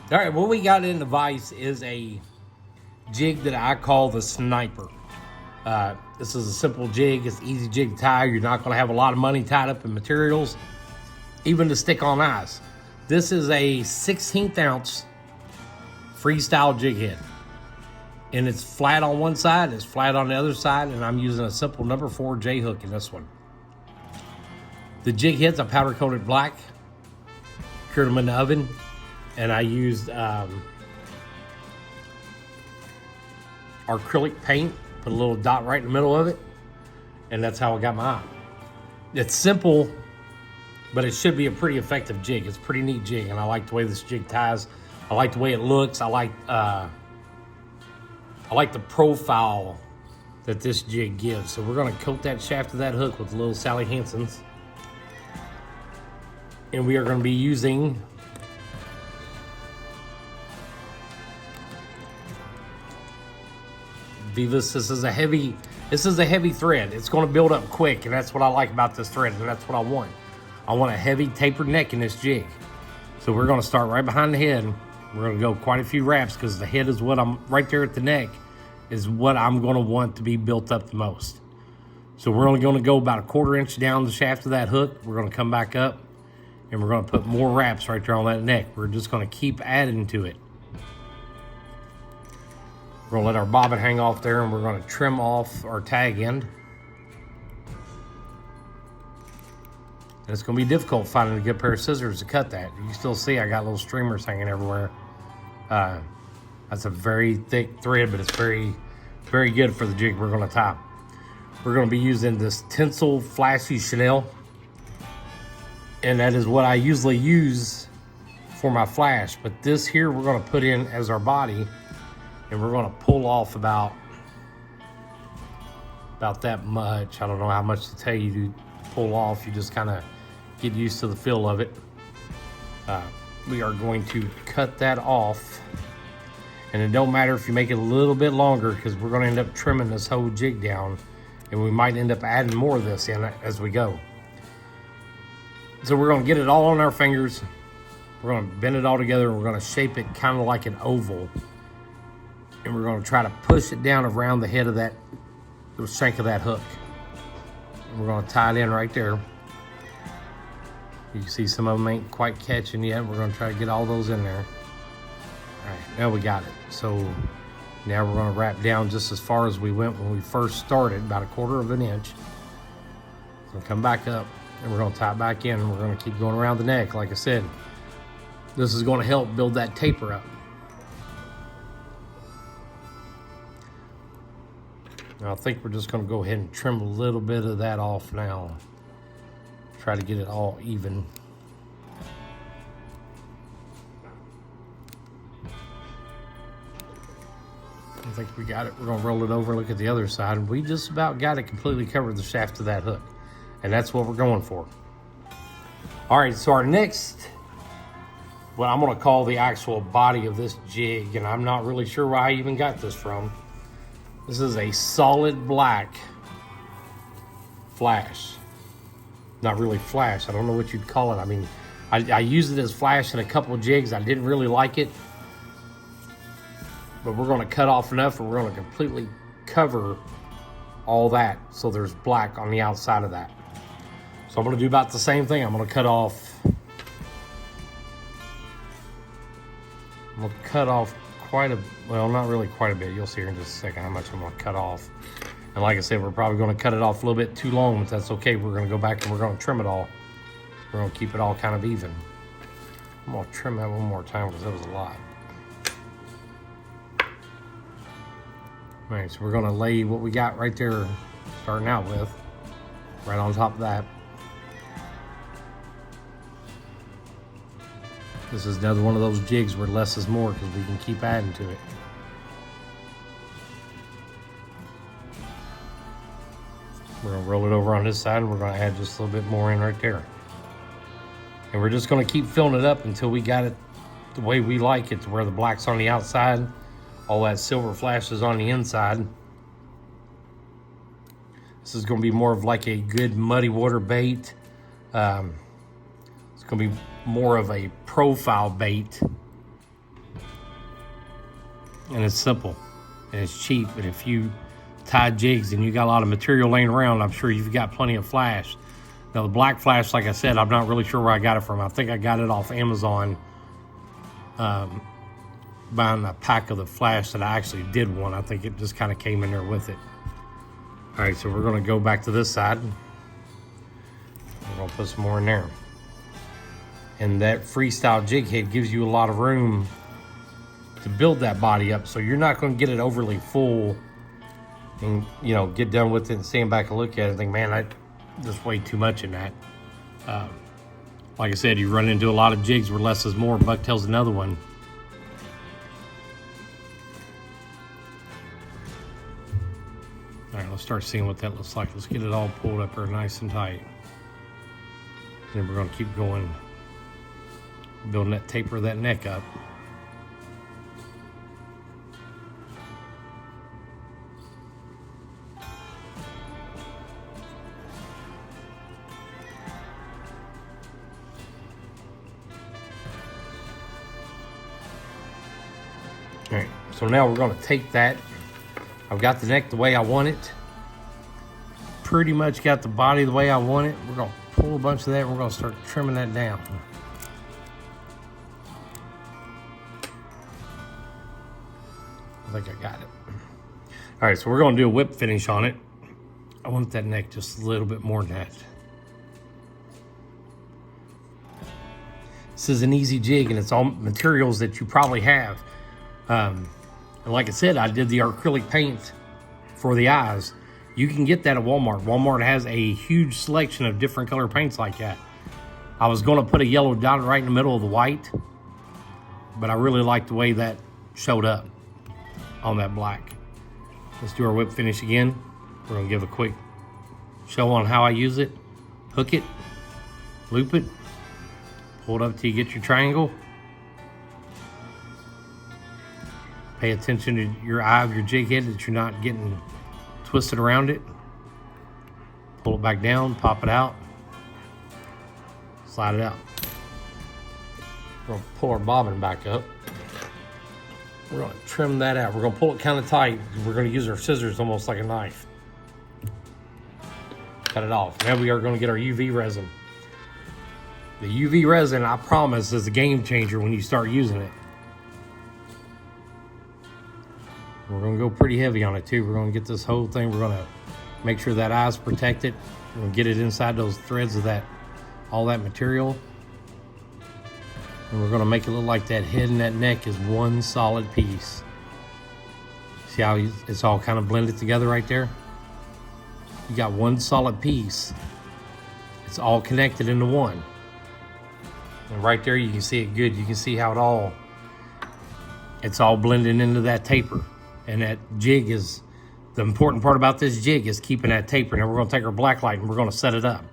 All right, what we got in the vise is a jig that I call the sniper. This is a simple jig. It's an easy jig to tie. You're not going to have a lot of money tied up in materials, even to stick on eyes. This is a 16th ounce freestyle jig head. And it's flat on one side, it's flat on the other side, and I'm using a simple number 4 J hook in this one. The jig heads, I powder coated black, cured them in the oven, and I used acrylic paint, put a little dot right in the middle of it, and that's how I got my eye. It's simple, but it should be a pretty effective jig. It's a pretty neat jig, and I like the way this jig ties. I like the way it looks. I like the profile that this jig gives. So we're gonna coat that shaft of that hook with little Sally Hansen's. And we are gonna be using Vivas. This is a heavy thread. It's gonna build up quick, and that's what I like about this thread, and that's what I want. I want a heavy tapered neck in this jig. So we're gonna start right behind the head. We're gonna go quite a few wraps because the head is what I'm, right there at the neck, is what I'm gonna want to be built up the most. So we're only gonna go about a 1/4 inch down the shaft of that hook. We're gonna come back up and we're gonna put more wraps right there on that neck. We're just gonna keep adding to it. We're gonna let our bobbin hang off there, and we're gonna trim off our tag end. And it's gonna be difficult finding a good pair of scissors to cut that. You can still see I got little streamers hanging everywhere. That's a very thick thread, but it's very, very good for the jig we're gonna tie. We're gonna be using this tinsel flashy Chanel. And that is what I usually use for my flash. But this here we're gonna put in as our body, and we're gonna pull off about that much. I don't know how much to tell you to pull off. You just kind of get used to the feel of it. We are going to cut that off, and it don't matter if you make it a little bit longer, because we're going to end up trimming this whole jig down, and we might end up adding more of this in as we go. So we're going to get it all on our fingers. We're going to bend it all together, and we're going to shape it kind of like an oval, and we're going to try to push it down around the head of that, the shank of that hook. And we're going to tie it in right there. You can see some of them ain't quite catching yet. We're gonna try to get all those in there. All right, now we got it. So now we're gonna wrap down just as far as we went when we first started, about a 1/4 inch. So come back up, and we're gonna tie it back in, and we're gonna keep going around the neck. Like I said, this is gonna help build that taper up. Now I think we're just gonna go ahead and trim a little bit of that off now. Try to get it all even. I think we got it. We're gonna roll it over, look at the other side. We just about got it completely covered, the shaft of that hook. And that's what we're going for. All right, so our next, what I'm gonna call the actual body of this jig, and I'm not really sure where I even got this from. This is a solid black flash. Not really flash, I don't know what you'd call it. I mean, I used it as flash in a couple of jigs. I didn't really like it, but we're gonna cut off enough, and we're gonna completely cover all that so there's black on the outside of that. So I'm gonna do about the same thing. I'm gonna cut off quite a, well, not really quite a bit. You'll see here in just a second how much I'm gonna cut off. And like I said, we're probably gonna cut it off a little bit too long, but that's okay. We're gonna go back and we're gonna trim it all. We're gonna keep it all kind of even. I'm gonna trim that one more time because that was a lot. All right, so we're gonna lay what we got right there, starting out with, right on top of that. This is another one of those jigs where less is more, because we can keep adding to it. We're gonna roll it over on this side, and we're gonna add just a little bit more in right there. And we're just gonna keep filling it up until we got it the way we like it, to where the black's on the outside, all that silver flashes on the inside. This is gonna be more of like a good muddy water bait. It's gonna be more of a profile bait and it's simple and it's cheap. And if you tie jigs and you got a lot of material laying around, I'm sure you've got plenty of flash. Now the black flash, like I said, I'm not really sure where I got it from. I think I got it off Amazon, buying a pack of the flash that I actually did want. I think it just kind of came in there with it. All right, so we're gonna go back to this side. We're gonna put some more in there. And that freestyle jig head gives you a lot of room to build that body up, so you're not gonna get it overly full and, you know, get done with it and stand back and look at it and think, man, I just way too much in that. Like I said, you run into a lot of jigs where less is more. Bucktail's another one. All right, let's start seeing what that looks like. Let's get it all pulled up there nice and tight. Then we're gonna keep going, building that taper of that neck up. All right, so now we're gonna take that. I've got the neck the way I want it. Pretty much got the body the way I want it. We're gonna pull a bunch of that and we're gonna start trimming that down. I think I got it. All right, so we're gonna do a whip finish on it. I want that neck just a little bit more than that. This is an easy jig and it's all materials that you probably have. And like I said, I did the acrylic paint for the eyes. You can get that at Walmart. Walmart has a huge selection of different color paints like that. I was gonna put a yellow dot right in the middle of the white, but I really like the way that showed up on that black. Let's do our whip finish again. We're gonna give a quick show on how I use it. Hook it, loop it, pull it up till you get your triangle. Pay attention to your eye of your jig head that you're not getting twisted around it. Pull it back down, pop it out, slide it out. We're gonna pull our bobbin back up. We're gonna trim that out. We're gonna pull it kind of tight. We're gonna use our scissors almost like a knife. Cut it off. Now we are gonna get our UV resin. The UV resin, I promise, is a game changer when you start using it. We're gonna go pretty heavy on it too. We're gonna get this whole thing, we're gonna make sure that eye's protected. We're gonna get it inside those threads of that, all that material. And we're gonna make it look like that head and that neck is one solid piece. See how it's all kind of blended together right there? You got one solid piece. It's all connected into one. And right there you can see it good. You can see how it's all blending into that taper. And that jig is, the important part about this jig is keeping that taper. Now we're gonna take our black light and we're gonna set it up.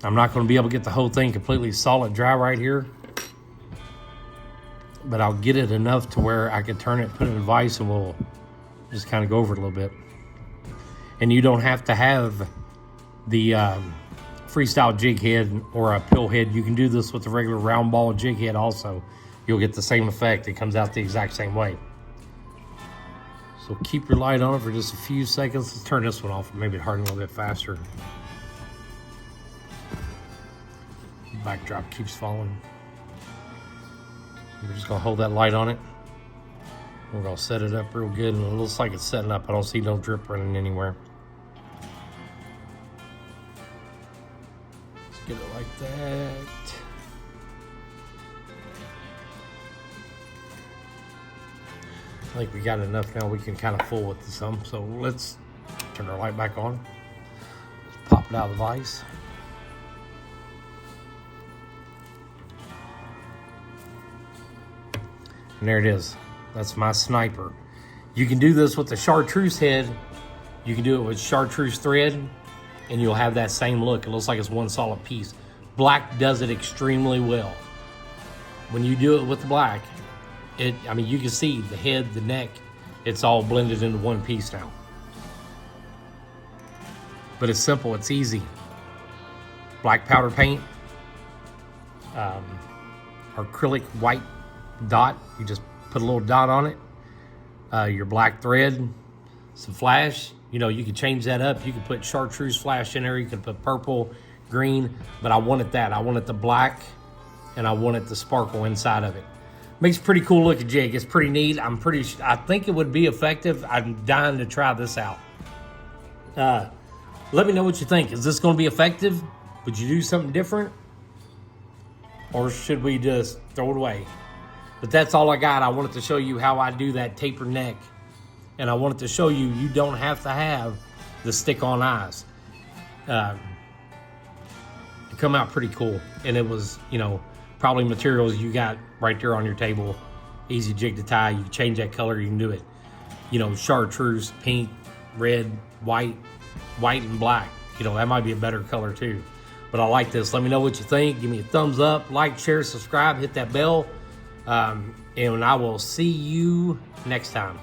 I'm not gonna be able to get the whole thing completely solid dry right here, but I'll get it enough to where I can turn it, put it in a vise, and we'll just kind of go over it a little bit. And you don't have to have the freestyle jig head or a pill head. You can do this with the regular round ball jig head also. You'll get the same effect. It comes out the exact same way. So keep your light on for just a few seconds. Let's turn this one off and maybe harden a little bit faster. Backdrop keeps falling. We're just gonna hold that light on it. We're gonna set it up real good, and it looks like it's setting up. I don't see no drip running anywhere. Let's get it like that. I think we got enough now. We can kind of fool with some. So let's turn our light back on. Let's pop it out of the vise. And there it is. That's my sniper. You can do this with the chartreuse head. You can do it with chartreuse thread, and you'll have that same look. It looks like it's one solid piece. Black does it extremely well. When you do it with the black, I mean, you can see the head, the neck, it's all blended into one piece now. But it's simple, it's easy. Black powder paint, acrylic white dot, you just put a little dot on it. Your black thread, some flash. You know, you could change that up. You could put chartreuse flash in there. You could put purple, green, but I wanted that. I wanted the black, and I wanted the sparkle inside of it. Makes a pretty cool looking jig. It's pretty neat. I think it would be effective. I'm dying to try this out. Let me know what you think. Is this going to be effective? Would you do something different? Or should we just throw it away? But that's all I got. I wanted to show you how I do that taper neck. And I wanted to show you, you don't have to have the stick-on eyes. It come out pretty cool. And it was, you know, probably materials you got right there on your table. Easy jig to tie. You can change that color. You can do it. You know, chartreuse, pink, red, white and black. You know, that might be a better color too. But I like this. Let me know what you think. Give me a thumbs up, like, share, subscribe, hit that bell. And I will see you next time.